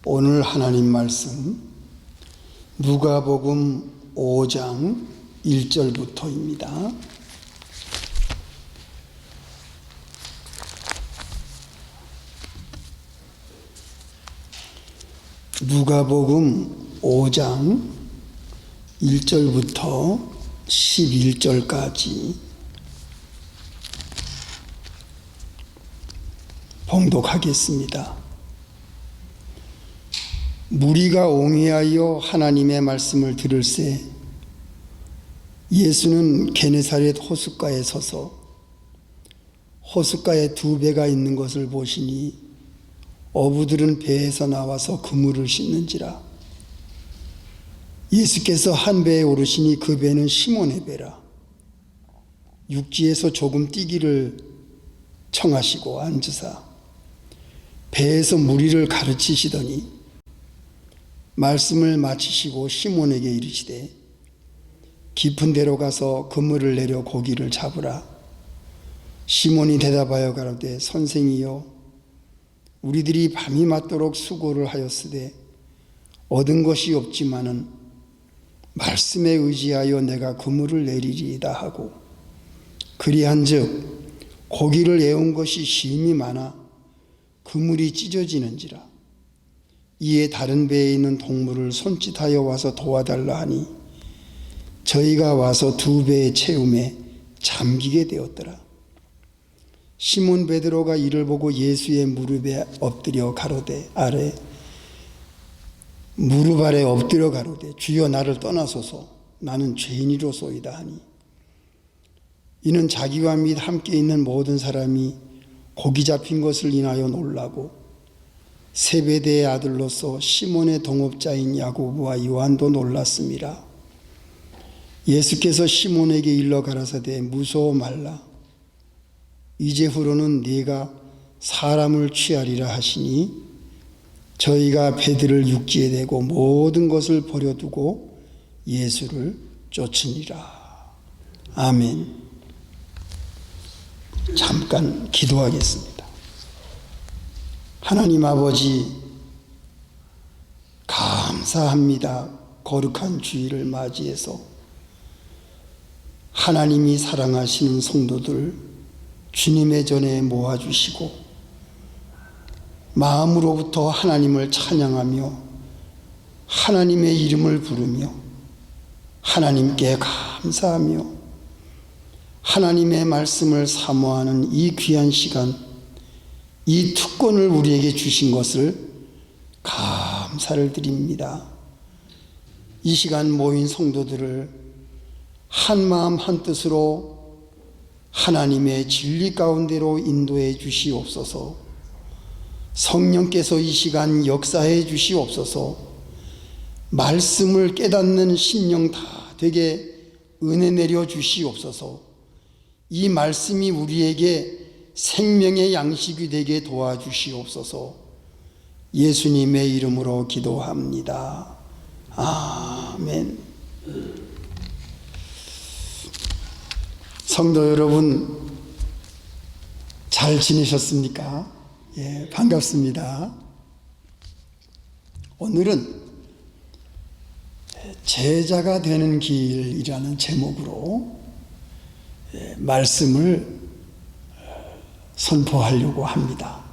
오늘 하나님 말씀 누가복음 5장 1절부터입니다. 누가복음 5장 1절부터 11절까지 봉독하겠습니다. 무리가 옹이하여 하나님의 말씀을 들을새 예수는 게네사렛 호숫가에 서서 호숫가에 두 배가 있는 것을 보시니 어부들은 배에서 나와서 그물을 씻는지라. 예수께서 한 배에 오르시니 그 배는 시몬의 배라. 육지에서 조금 뛰기를 청하시고 앉으사 배에서 무리를 가르치시더니 말씀을 마치시고 시몬에게 이르시되 깊은 데로 가서 그물을 내려 고기를 잡으라. 시몬이 대답하여 가로되 선생이여 우리들이 밤이 맞도록 수고를 하였으되 얻은 것이 없지만은 말씀에 의지하여 내가 그물을 내리리이다 하고 그리한즉 고기를 애운 것이 심히 많아 그물이 찢어지는지라. 이에 다른 배에 있는 동물을 손짓하여 와서 도와달라 하니 저희가 와서 두 배의 채움에 잠기게 되었더라. 시몬 베드로가 이를 보고 예수의 무릎에 엎드려 가로되 무릎 아래 엎드려 가로되 주여 나를 떠나소서 나는 죄인이로소이다 하니 이는 자기와 및 함께 있는 모든 사람이 고기 잡힌 것을 인하여 놀라고 세베대의 아들로서 시몬의 동업자인 야고보와 요한도 놀랐음이라. 예수께서 시몬에게 일러 가라사대 무서워 말라. 이제후로는 네가 사람을 취하리라 하시니 저희가 배들을 육지에 대고 모든 것을 버려두고 예수를 쫓으니라. 아멘. 잠깐 기도하겠습니다. 하나님 아버지 감사합니다. 거룩한 주일을 맞이해서 하나님이 사랑하시는 성도들 주님의 전에 모아주시고 마음으로부터 하나님을 찬양하며 하나님의 이름을 부르며 하나님께 감사하며 하나님의 말씀을 사모하는 이 귀한 시간, 이 특권을 우리에게 주신 것을 감사를 드립니다. 이 시간 모인 성도들을 한 마음 한 뜻으로 하나님의 진리 가운데로 인도해 주시옵소서. 성령께서 이 시간 역사해 주시옵소서. 말씀을 깨닫는 심령 다 되게 은혜 내려 주시옵소서. 이 말씀이 우리에게 생명의 양식이 되게 도와주시옵소서. 예수님의 이름으로 기도합니다. 아멘. 성도 여러분, 잘 지내셨습니까? 예, 반갑습니다. 오늘은 제자가 되는 길이라는 제목으로 말씀을 선포하려고 합니다.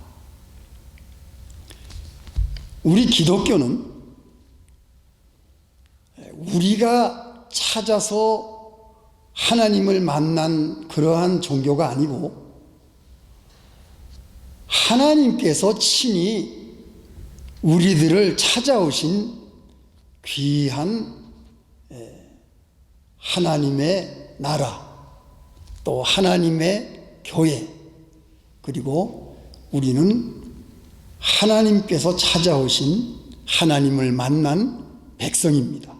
우리 기독교는 우리가 찾아서 하나님을 만난 그러한 종교가 아니고 하나님께서 친히 우리들을 찾아오신 귀한 하나님의 나라, 또 하나님의 교회, 그리고 우리는 하나님께서 찾아오신 하나님을 만난 백성입니다.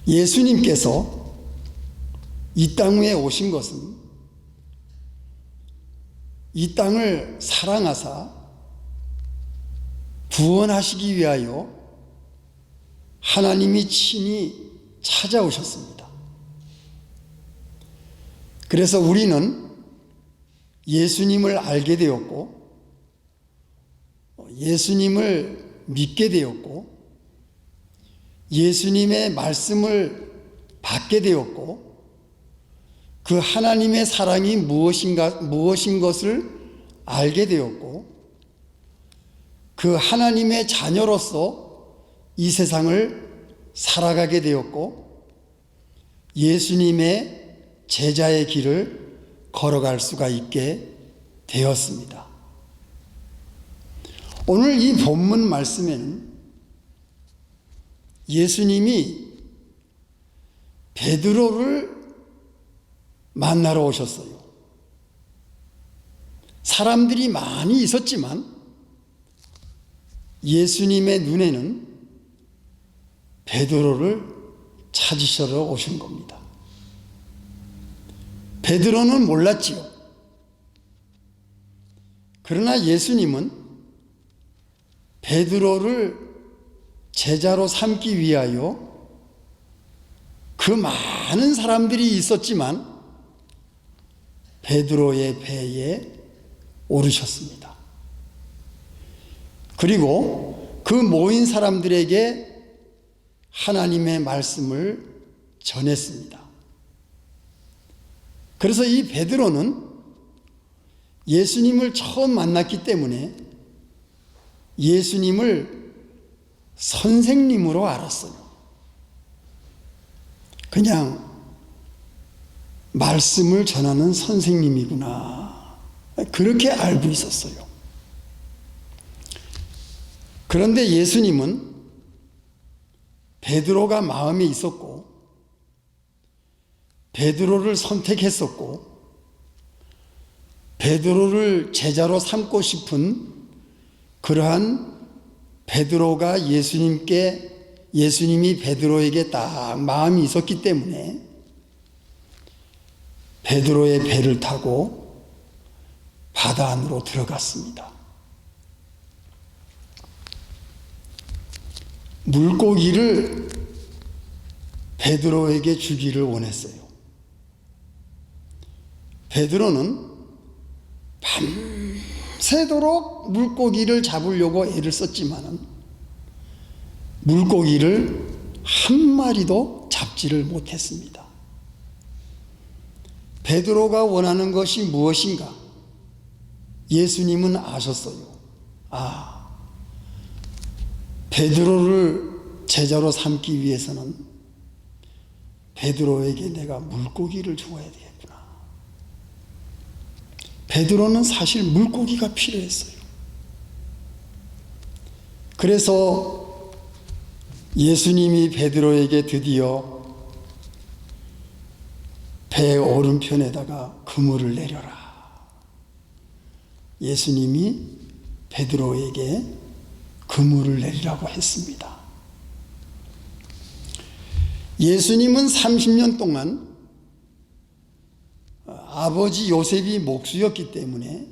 예수님께서 이 땅에 오신 것은 이 땅을 사랑하사 구원하시기 위하여 하나님이 친히 찾아오셨습니다. 그래서 우리는 예수님을 알게 되었고 예수님을 믿게 되었고 예수님의 말씀을 받게 되었고 그 하나님의 사랑이 무엇인 것을 알게 되었고 그 하나님의 자녀로서 이 세상을 살아가게 되었고 예수님의 제자의 길을 걸어갈 수가 있게 되었습니다. 오늘 이 본문 말씀에는 예수님이 베드로를 만나러 오셨어요. 사람들이 많이 있었지만 예수님의 눈에는 베드로를 찾으시러 오신 겁니다. 베드로는 몰랐지요. 그러나 예수님은 베드로를 제자로 삼기 위하여 그 많은 사람들이 있었지만 베드로의 배에 오르셨습니다. 그리고 그 모인 사람들에게 하나님의 말씀을 전했습니다. 그래서 이 베드로는 예수님을 처음 만났기 때문에 예수님을 선생님으로 알았어요. 그냥 말씀을 전하는 선생님이구나, 그렇게 알고 있었어요. 그런데 예수님은 베드로가 마음에 있었고 베드로를 선택했었고 베드로를 제자로 삼고 싶은 그러한 베드로가 예수님이 베드로에게 딱 마음이 있었기 때문에 베드로의 배를 타고 바다 안으로 들어갔습니다. 물고기를 베드로에게 주기를 원했어요. 베드로는 밤새도록 물고기를 잡으려고 애를 썼지만 물고기를 한 마리도 잡지를 못했습니다. 베드로가 원하는 것이 무엇인가? 예수님은 아셨어요. 베드로를 제자로 삼기 위해서는 베드로에게 내가 물고기를 주어야 되겠구나. 베드로는 사실 물고기가 필요했어요. 그래서 예수님이 베드로에게 드디어 배 오른편에다가 그물을 내려라. 예수님이 베드로에게 그물을 내리라고 했습니다. 예수님은 30년 동안 아버지 요셉이 목수였기 때문에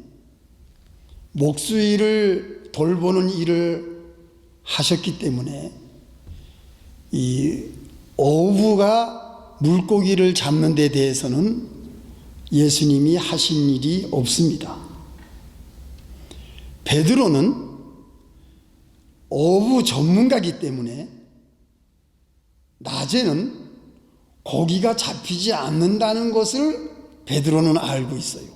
목수 일을 돌보는 일을 하셨기 때문에 이 어부가 물고기를 잡는 데 대해서는 예수님이 하신 일이 없습니다. 베드로는 어부 전문가이기 때문에 낮에는 고기가 잡히지 않는다는 것을 베드로는 알고 있어요.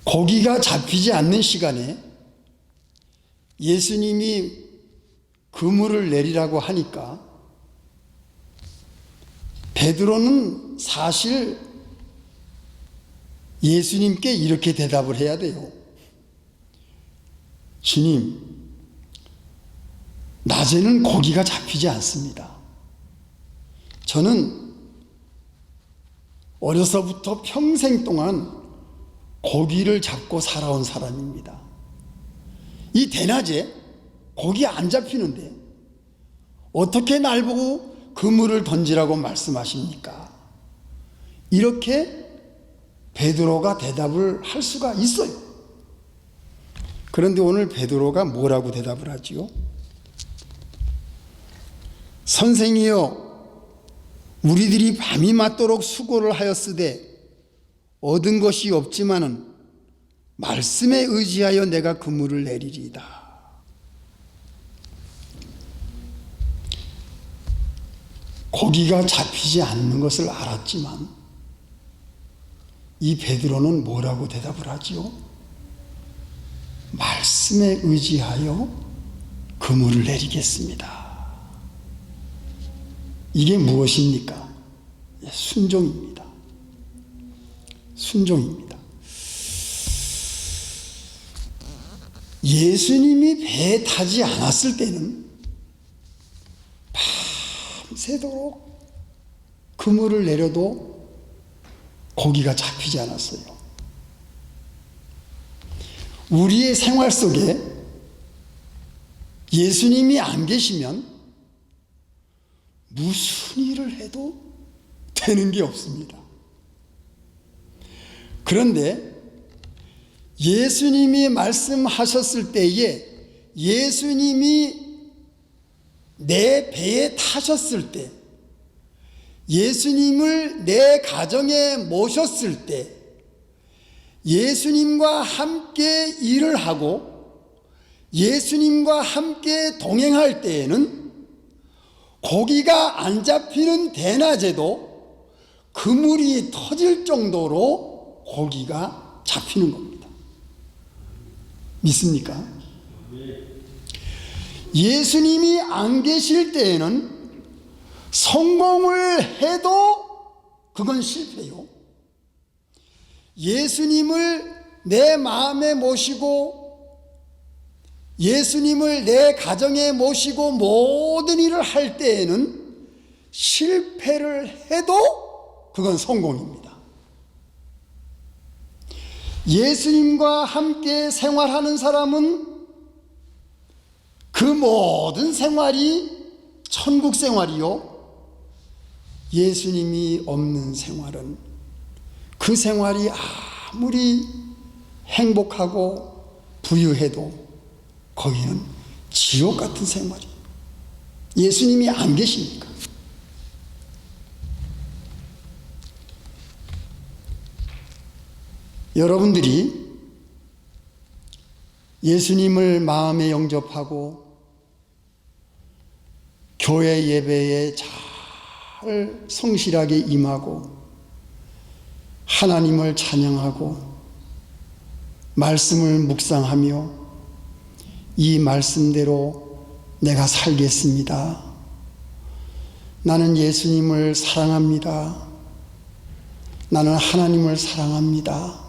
고기가 잡히지 않는 시간에 예수님이 그물을 내리라고 하니까 베드로는 사실 예수님께 이렇게 대답을 해야 돼요. 주님, 낮에는 고기가 잡히지 않습니다. 저는 어려서부터 평생 동안 고기를 잡고 살아온 사람입니다. 이 대낮에 고기 안 잡히는데 어떻게 날 보고 그물을 던지라고 말씀하십니까? 이렇게 베드로가 대답을 할 수가 있어요. 그런데 오늘 베드로가 뭐라고 대답을 하지요? 선생이여, 우리들이 밤이 맞도록 수고를 하였으되 얻은 것이 없지만은 말씀에 의지하여 내가 그물을 내리리이다. 고기가 잡히지 않는 것을 알았지만 이 베드로는 뭐라고 대답을 하지요? 말씀에 의지하여 그물을 내리겠습니다. 이게 무엇입니까? 순종입니다. 순종입니다. 예수님이 배에 타지 않았을 때는 밤새도록 그물을 내려도 고기가 잡히지 않았어요. 우리의 생활 속에 예수님이 안 계시면 무슨 일을 해도 되는 게 없습니다. 그런데 예수님이 말씀하셨을 때에 예수님이 내 배에 타셨을 때 예수님을 내 가정에 모셨을 때 예수님과 함께 일을 하고 예수님과 함께 동행할 때에는 고기가 안 잡히는 대낮에도 그물이 터질 정도로 고기가 잡히는 겁니다. 믿습니까? 예수님이 안 계실 때에는 성공을 해도 그건 실패요. 예수님을 내 마음에 모시고 예수님을 내 가정에 모시고 모든 일을 할 때에는 실패를 해도 그건 성공입니다. 예수님과 함께 생활하는 사람은 그 모든 생활이 천국 생활이요, 예수님이 없는 생활은 그 생활이 아무리 행복하고 부유해도 거기는 지옥 같은 생활이에요. 예수님이 안 계시니까. 여러분들이 예수님을 마음에 영접하고 교회 예배에 잘 성실하게 임하고 하나님을 찬양하고 말씀을 묵상하며 이 말씀대로 내가 살겠습니다. 나는 예수님을 사랑합니다. 나는 하나님을 사랑합니다.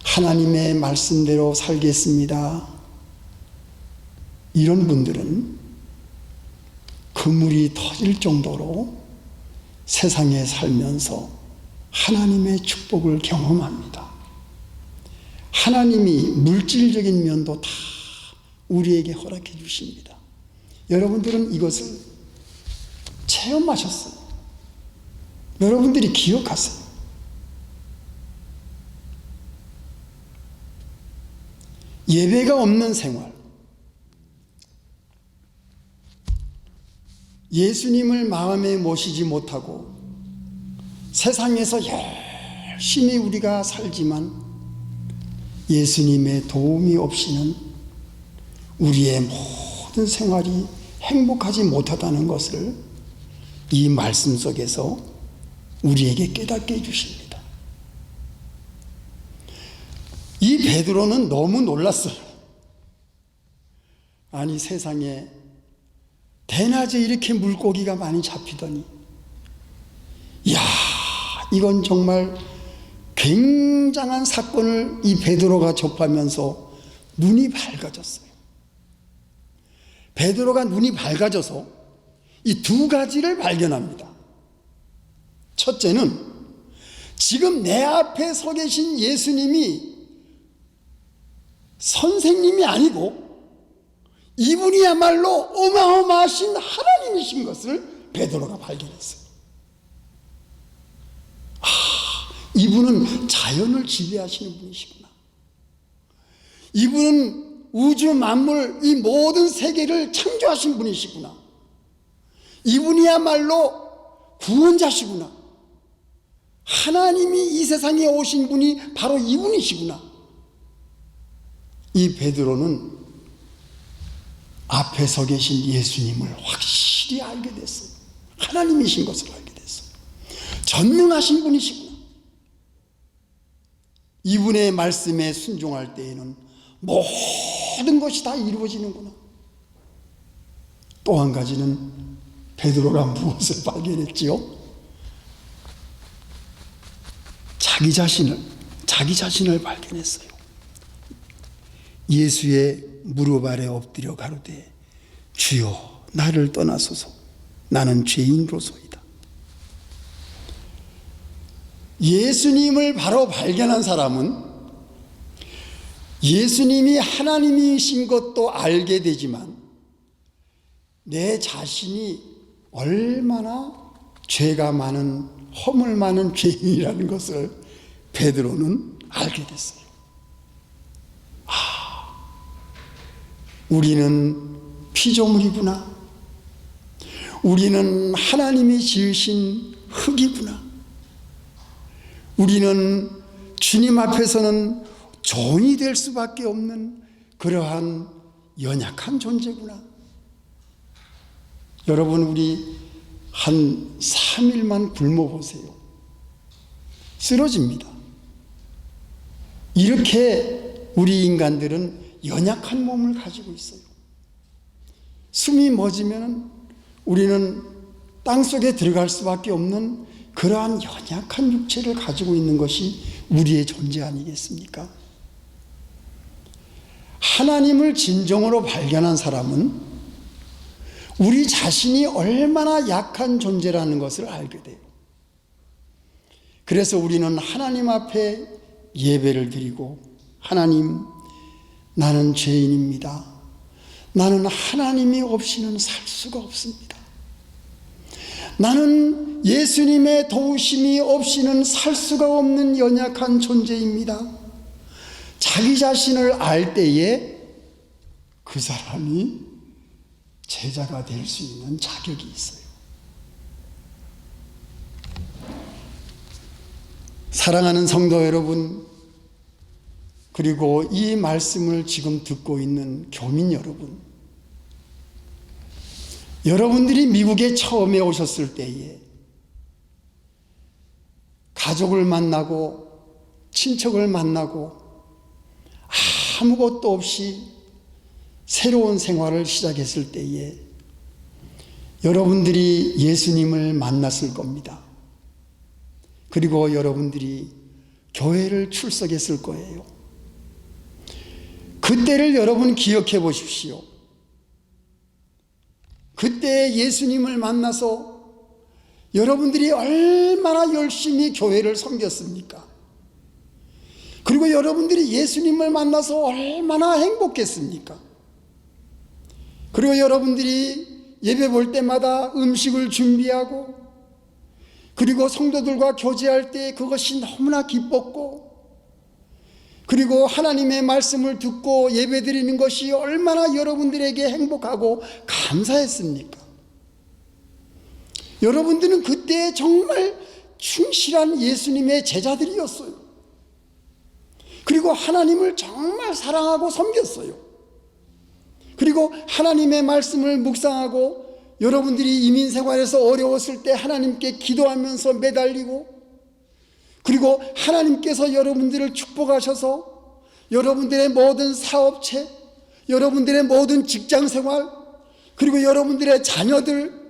하나님의 말씀대로 살겠습니다. 이런 분들은 그물이 터질 정도로 세상에 살면서 하나님의 축복을 경험합니다. 하나님이 물질적인 면도 다 우리에게 허락해 주십니다. 여러분들은 이것을 체험하셨어요. 여러분들이 기억하세요. 예배가 없는 생활, 예수님을 마음에 모시지 못하고 세상에서 열심히 우리가 살지만 예수님의 도움이 없이는 우리의 모든 생활이 행복하지 못하다는 것을 이 말씀 속에서 우리에게 깨닫게 해주십니다. 이 베드로는 너무 놀랐어요. 아니, 세상에 대낮에 이렇게 물고기가 많이 잡히더니, 이야, 이건 정말 굉장한 사건을 이 베드로가 접하면서 눈이 밝아졌어요. 베드로가 눈이 밝아져서 이 두 가지를 발견합니다. 첫째는 지금 내 앞에 서 계신 예수님이 선생님이 아니고 이분이야말로 어마어마하신 하나님이신 것을 베드로가 발견했어요. 이분은 자연을 지배하시는 분이시구나. 이분은 우주 만물 이 모든 세계를 창조하신 분이시구나. 이분이야말로 구원자시구나. 하나님이 이 세상에 오신 분이 바로 이분이시구나. 이 베드로는 앞에 서 계신 예수님을 확실히 알게 됐어요. 하나님이신 것을 알게 됐어요. 전능하신 분이시구나. 이분의 말씀에 순종할 때에는 모든 것이 다 이루어지는구나. 또 한 가지는 베드로가 무엇을 발견했지요? 자기 자신을 발견했어요. 예수의 무릎 아래 엎드려 가로되 주여 나를 떠나소서 나는 죄인으로소이다. 예수님을 바로 발견한 사람은 예수님이 하나님이신 것도 알게 되지만 내 자신이 얼마나 죄가 많은 허물 많은 죄인이라는 것을 베드로는 알게 됐어요. 우리는 피조물이구나. 우리는 하나님이 지으신 흙이구나. 우리는 주님 앞에서는 종이 될 수밖에 없는 그러한 연약한 존재구나. 여러분, 우리 한 3일만 굶어 보세요. 쓰러집니다. 이렇게 우리 인간들은 연약한 몸을 가지고 있어요. 숨이 멎으면 우리는 땅속에 들어갈 수밖에 없는 그러한 연약한 육체를 가지고 있는 것이 우리의 존재 아니겠습니까? 하나님을 진정으로 발견한 사람은 우리 자신이 얼마나 약한 존재라는 것을 알게 돼요. 그래서 우리는 하나님 앞에 예배를 드리고, 하나님, 나는 죄인입니다. 나는 하나님이 없이는 살 수가 없습니다. 나는 예수님의 도우심이 없이는 살 수가 없는 연약한 존재입니다. 자기 자신을 알 때에 그 사람이 제자가 될 수 있는 자격이 있어요. 사랑하는 성도 여러분, 그리고 이 말씀을 지금 듣고 있는 교민 여러분, 여러분들이 미국에 처음에 오셨을 때에 가족을 만나고 친척을 만나고 아무것도 없이 새로운 생활을 시작했을 때에 여러분들이 예수님을 만났을 겁니다. 그리고 여러분들이 교회를 출석했을 거예요. 그때를 여러분 기억해 보십시오. 그때 예수님을 만나서 여러분들이 얼마나 열심히 교회를 섬겼습니까? 그리고 여러분들이 예수님을 만나서 얼마나 행복했습니까? 그리고 여러분들이 예배 볼 때마다 음식을 준비하고, 그리고 성도들과 교제할 때 그것이 너무나 기뻤고, 그리고 하나님의 말씀을 듣고 예배 드리는 것이 얼마나 여러분들에게 행복하고 감사했습니까? 여러분들은 그때 정말 충실한 예수님의 제자들이었어요. 그리고 하나님을 정말 사랑하고 섬겼어요. 그리고 하나님의 말씀을 묵상하고, 여러분들이 이민생활에서 어려웠을 때 하나님께 기도하면서 매달리고, 그리고 하나님께서 여러분들을 축복하셔서 여러분들의 모든 사업체, 여러분들의 모든 직장생활, 그리고 여러분들의 자녀들,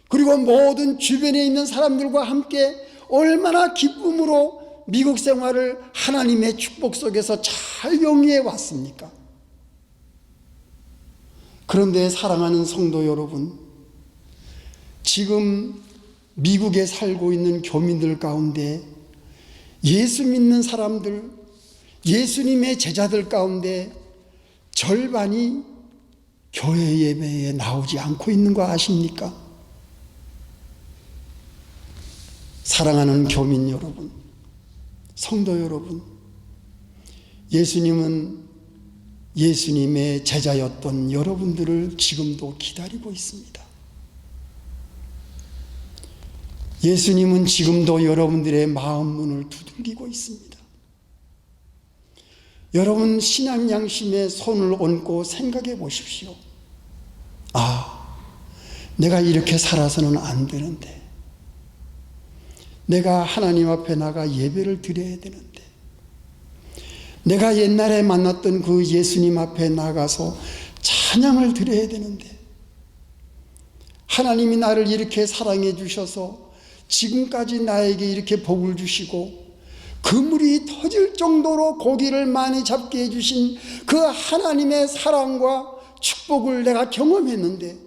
그리고 모든 주변에 있는 사람들과 함께 얼마나 기쁨으로 미국 생활을 하나님의 축복 속에서 잘 영위해 왔습니까? 그런데 사랑하는 성도 여러분, 지금 미국에 살고 있는 교민들 가운데 예수 믿는 사람들, 예수님의 제자들 가운데 절반이 교회 예배에 나오지 않고 있는 거 아십니까? 사랑하는 교민 여러분, 성도 여러분, 예수님은 예수님의 제자였던 여러분들을 지금도 기다리고 있습니다. 예수님은 지금도 여러분들의 마음 문을 두들기고 있습니다. 여러분 신앙 양심에 손을 얹고 생각해 보십시오. 내가 이렇게 살아서는 안 되는데, 내가 하나님 앞에 나가 예배를 드려야 되는데, 내가 옛날에 만났던 그 예수님 앞에 나가서 찬양을 드려야 되는데, 하나님이 나를 이렇게 사랑해 주셔서 지금까지 나에게 이렇게 복을 주시고 그물이 터질 정도로 고기를 많이 잡게 해주신 그 하나님의 사랑과 축복을 내가 경험했는데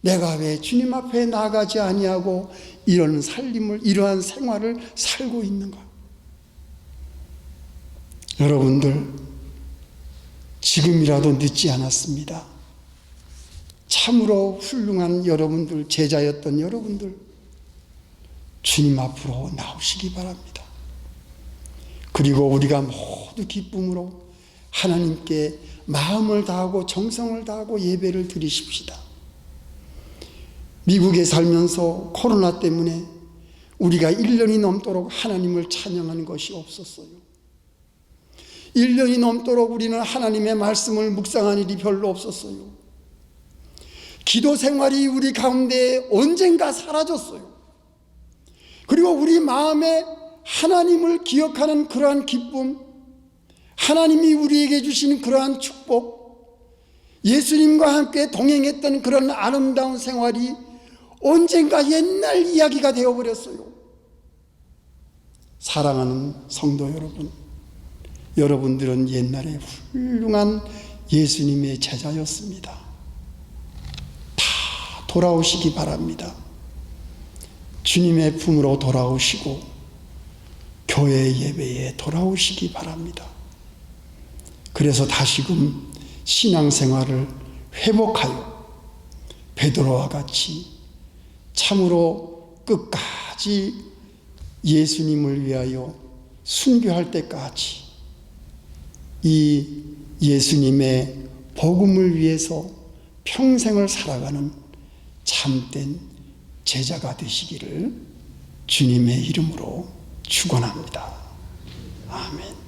내가 왜 주님 앞에 나가지 아니하고 이러한 생활을 살고 있는가? 여러분들, 지금이라도 늦지 않았습니다. 참으로 훌륭한 여러분들, 제자였던 여러분들, 주님 앞으로 나오시기 바랍니다. 그리고 우리가 모두 기쁨으로 하나님께 마음을 다하고 정성을 다하고 예배를 드리십시다. 미국에 살면서 코로나 때문에 우리가 1년이 넘도록 하나님을 찬양하는 것이 없었어요. 1년이 넘도록 우리는 하나님의 말씀을 묵상한 일이 별로 없었어요. 기도 생활이 우리 가운데 언젠가 사라졌어요. 그리고 우리 마음에 하나님을 기억하는 그러한 기쁨, 하나님이 우리에게 주신 그러한 축복, 예수님과 함께 동행했던 그런 아름다운 생활이 언젠가 옛날 이야기가 되어버렸어요. 사랑하는 성도 여러분, 여러분들은 옛날에 훌륭한 예수님의 제자였습니다. 다 돌아오시기 바랍니다. 주님의 품으로 돌아오시고 교회 예배에 돌아오시기 바랍니다. 그래서 다시금 신앙생활을 회복하여 베드로와 같이 참으로 끝까지 예수님을 위하여 순교할 때까지 이 예수님의 복음을 위해서 평생을 살아가는 참된 제자가 되시기를 주님의 이름으로 축원합니다. 아멘.